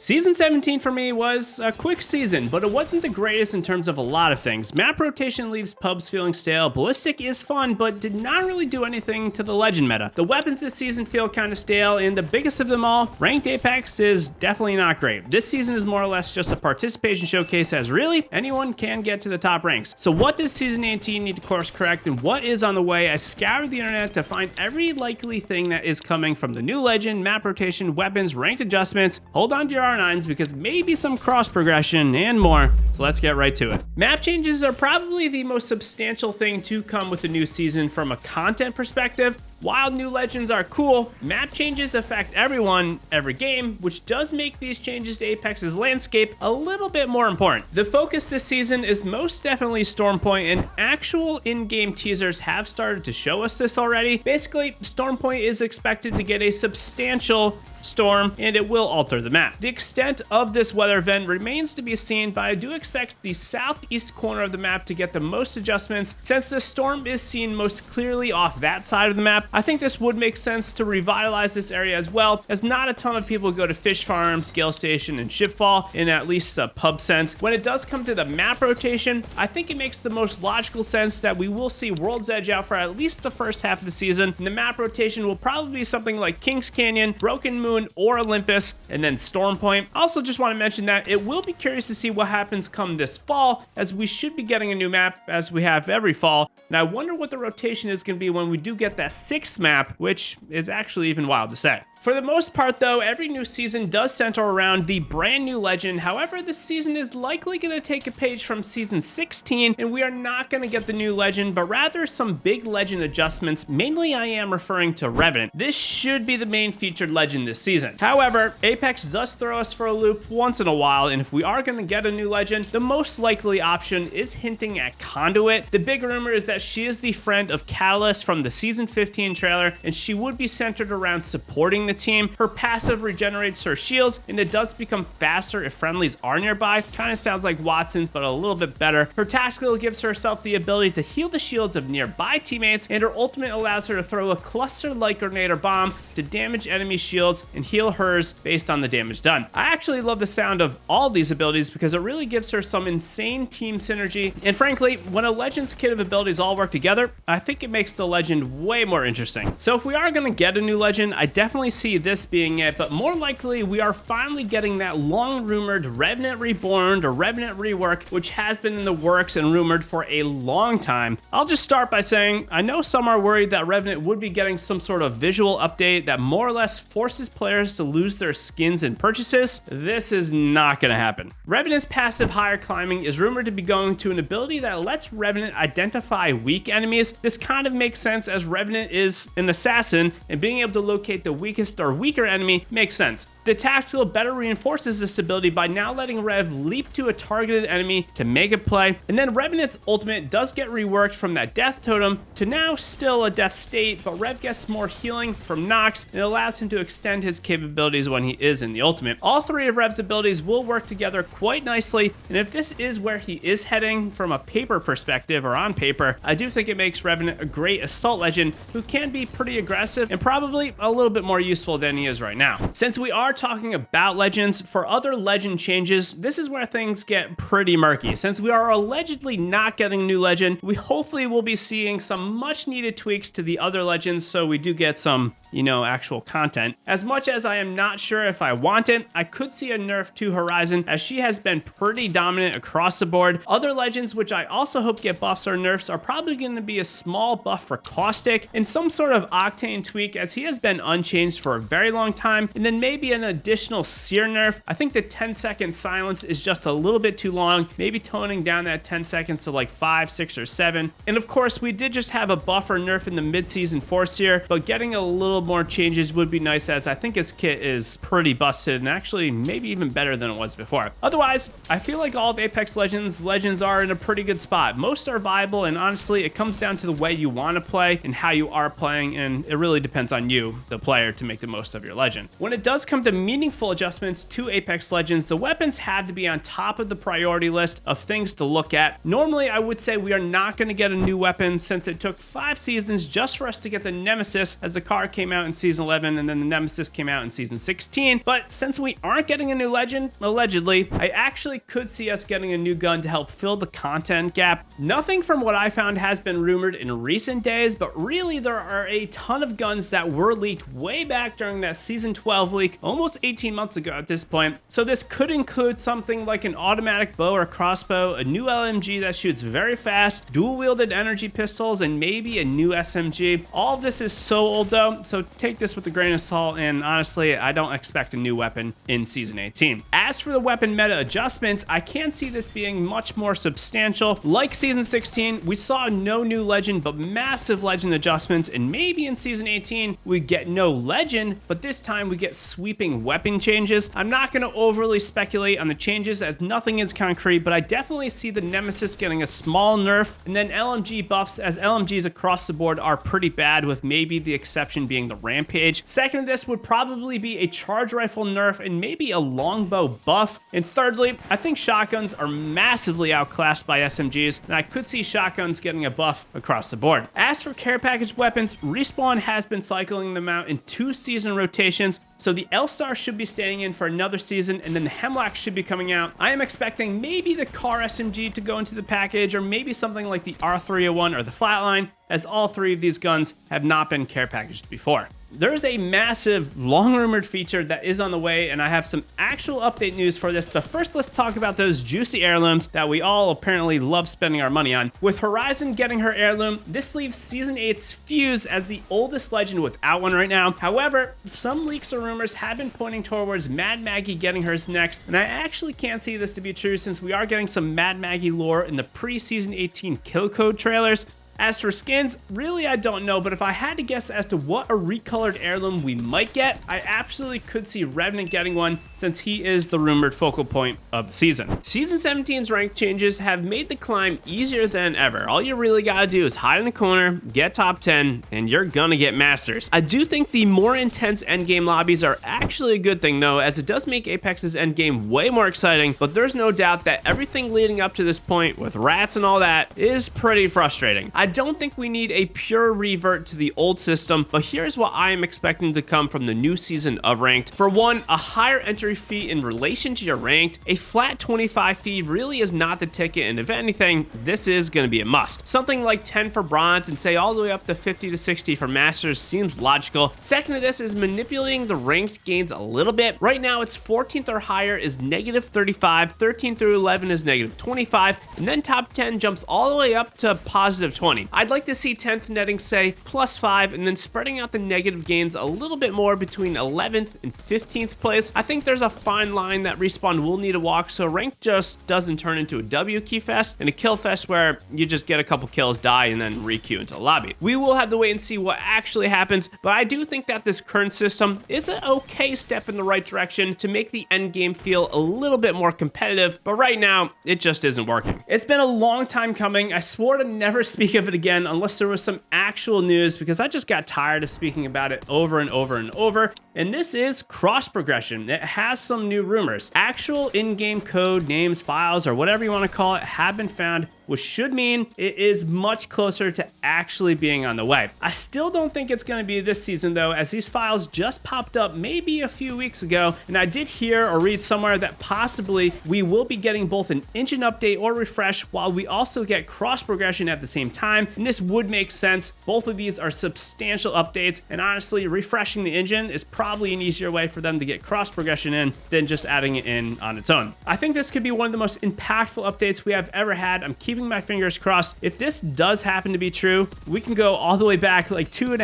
Season 17 for me was a quick season, but it wasn't the greatest in terms of a lot of things. Map rotation leaves pubs feeling stale, ballistic is fun, but did not really do anything to the legend meta. The weapons this season feel kind of stale, and the biggest of them all, ranked Apex, is definitely not great. This season is more or less just a participation showcase as really anyone can get to the top ranks. So what does season 18 need to course correct, and what is on the way? I scoured the internet to find every likely thing that is coming from the new legend, map rotation, weapons, ranked adjustments. Hold on to your R9s because maybe some cross progression and more. So let's get right to it. Map changes are probably the most substantial thing to come with the new season from a content perspective. While new legends are cool, map changes affect everyone, every game, which does make these changes to Apex's landscape a little bit more important. The focus this season is most definitely Stormpoint, and actual in-game teasers have started to show us this already. Basically, Stormpoint is expected to get a substantial storm, and it will alter the map. The extent of this weather event remains to be seen, but I do expect the southeast corner of the map to get the most adjustments since the storm is seen most clearly off that side of the map. I think this would make sense to revitalize this area as well, as not a ton of people go to fish farms, Gale Station, and Shipfall in at least a pub sense. When it does come to the map rotation, I think it makes the most logical sense that we will see World's Edge out for at least the first half of the season, and the map rotation will probably be something like Kings Canyon, Broken Moon, or Olympus, and then Stormpoint. Also just want to mention that it will be curious to see what happens come this fall, as we should be getting a new map as we have every fall, and I wonder what the rotation is going to be when we do get that 6th map, which is actually even wild to say. For the most part though, every new season does center around the brand new legend. However, this season is likely going to take a page from season 16, and we are not going to get the new legend, but rather some big legend adjustments. Mainly I am referring to Revenant. This should be the main featured legend this season. However, Apex does throw us for a loop once in a while, and if we are going to get a new legend, the most likely option is hinting at Conduit. The big rumor is that she is the friend of Catalyst from the season 15 trailer, and she would be centered around supporting the team. Her passive regenerates her shields, and it does become faster if friendlies are nearby. Kind of sounds like Watson's, but a little bit better. Her tactical gives herself the ability to heal the shields of nearby teammates, and her ultimate allows her to throw a cluster-like grenade or bomb to damage enemy shields and heal hers based on the damage done. I actually love the sound of all these abilities because it really gives her some insane team synergy, and frankly, when a legend's kit of abilities all work together, I think it makes the legend way more interesting. So if we are going to get a new legend, I definitely see this being it, but more likely we are finally getting that long rumored Revenant Reborn or Revenant rework, which has been in the works and rumored for a long time. I'll just start by saying I know some are worried that Revenant would be getting some sort of visual update that more or less forces players to lose their skins and purchases. This is not going to happen. Revenant's passive higher climbing is rumored to be going to an ability that lets Revenant identify weak enemies. This kind of makes sense as Revenant is an assassin, and being able to locate the weakest or weaker enemy makes sense. The tactical better reinforces this ability by now letting Rev leap to a targeted enemy to make a play, and then Revenant's ultimate does get reworked from that death totem to now still a death state, but Rev gets more healing from Nox, and it allows him to extend his capabilities when he is in the ultimate. All three of Rev's abilities will work together quite nicely, and if this is where he is heading from a paper perspective or on paper, I do think it makes Revenant a great assault legend who can be pretty aggressive and probably a little bit more useful than he is right now. Since we are talking about legends, for other legend changes, this is where things get pretty murky. Since we are allegedly not getting a new legend, we hopefully will be seeing some much needed tweaks to the other legends so we do get some, actual content. As much as I am not sure if I want it, I could see a nerf to Horizon, as she has been pretty dominant across the board. Other legends which I also hope get buffs or nerfs are probably going to be a small buff for Caustic and some sort of Octane tweak, as he has been unchanged for a very long time, and then maybe an additional Seer nerf. I think the 10-second silence is just a little bit too long, maybe toning down that 10 seconds to like 5, 6, or 7. And of course, we did just have a buff or nerf in the mid-season Force Seer, but getting a little more changes would be nice, as I think his kit is pretty busted and actually maybe even better than it was before. Otherwise, I feel like all of Apex legends are in a pretty good spot. Most are viable, and honestly, it comes down to the way you want to play and how you are playing, and it really depends on you, the player, to make the most of your legend. When it does come to some meaningful adjustments to Apex Legends, the weapons have to be on top of the priority list of things to look at. Normally, I would say we are not going to get a new weapon since it took 5 seasons just for us to get the Nemesis, as the car came out in Season 11 and then the Nemesis came out in Season 16. But since we aren't getting a new legend, allegedly, I actually could see us getting a new gun to help fill the content gap. Nothing from what I found has been rumored in recent days, but really there are a ton of guns that were leaked way back during that Season 12 leak, almost 18 months ago at this point. So this could include something like an automatic bow or crossbow, a new LMG that shoots very fast, dual-wielded energy pistols, and maybe a new SMG. All of this is so old though, so take this with a grain of salt, and honestly, I don't expect a new weapon in Season 18. As for the weapon meta adjustments, I can't see this being much more substantial. Like Season 16, we saw no new legend, but massive legend adjustments, and maybe in Season 18, we get no legend, but this time we get sweeping weapon changes. I'm not going to overly speculate on the changes as nothing is concrete, but I definitely see the Nemesis getting a small nerf, and then LMG buffs, as LMGs across the board are pretty bad, with maybe the exception being the Rampage. Second to this would probably be a charge rifle nerf and maybe a longbow buff. And thirdly, I think shotguns are massively outclassed by SMGs, and I could see shotguns getting a buff across the board. As for care package weapons, Respawn has been cycling them out in 2 season rotations, so the L-Star should be staying in for another season, and then the Hemlock should be coming out. I am expecting maybe the car SMG to go into the package, or maybe something like the R301 or the Flatline, as all 3 of these guns have not been care packaged before. There's a massive, long-rumored feature that is on the way, and I have some actual update news for this. But first, let's talk about those juicy heirlooms that we all apparently love spending our money on. With Horizon getting her heirloom, this leaves Season 8's Fuse as the oldest legend without one right now. However, some leaks or rumors have been pointing towards Mad Maggie getting hers next, and I actually can't see this to be true since we are getting some Mad Maggie lore in the pre-Season 18 kill code trailers. As for skins, really I don't know, but if I had to guess as to what a recolored heirloom we might get, I absolutely could see Revenant getting one, since he is the rumored focal point of the season. Season 17's rank changes have made the climb easier than ever. All you really gotta do is hide in the corner, get top 10, and you're gonna get masters. I do think the more intense endgame lobbies are actually a good thing though, as it does make Apex's endgame way more exciting, but there's no doubt that everything leading up to this point with rats and all that is pretty frustrating. I don't think we need a pure revert to the old system, but here's what I am expecting to come from the new season of Ranked. For one, a higher entry fee in relation to your Ranked. A flat 25 fee really is not the ticket, and if anything, this is going to be a must. Something like 10 for Bronze and say all the way up to 50 to 60 for Masters seems logical. Second to this is manipulating the Ranked gains a little bit. Right now, it's 14th or higher is negative 35, 13 through 11 is negative 25, and then top 10 jumps all the way up to positive 20. I'd like to see 10th netting say +5, and then spreading out the negative gains a little bit more between 11th and 15th place. I think there's a fine line that Respawn will need to walk, so Ranked just doesn't turn into a W key fest and a kill fest where you just get a couple kills, die, and then re-queue into the lobby. We will have to wait and see what actually happens, but I do think that this current system is an okay step in the right direction to make the end game feel a little bit more competitive, but right now, it just isn't working. It's been a long time coming. I swore to never speak of it again unless there was some actual news, because I just got tired of speaking about it over and over and over. And this is cross progression. It has some new rumors. Actual in-game code, names, files, or whatever you want to call it, have been found, which should mean it is much closer to actually being on the way. I still don't think it's going to be this season though, as these files just popped up maybe a few weeks ago, and I did hear or read somewhere that possibly we will be getting both an engine update or refresh while we also get cross progression at the same time, and this would make sense. Both of these are substantial updates, and honestly, refreshing the engine is probably an easier way for them to get cross progression in than just adding it in on its own. I think this could be one of the most impactful updates we have ever had. I'm keeping my fingers crossed. If this does happen to be true, we can go all the way back like 2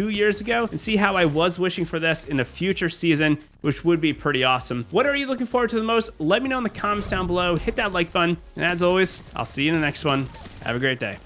years ago and see how I was wishing for this in a future season, which would be pretty awesome. What are you looking forward to the most? Let me know in the comments down below. Hit that like button, and as always, I'll see you in the next one. Have a great day.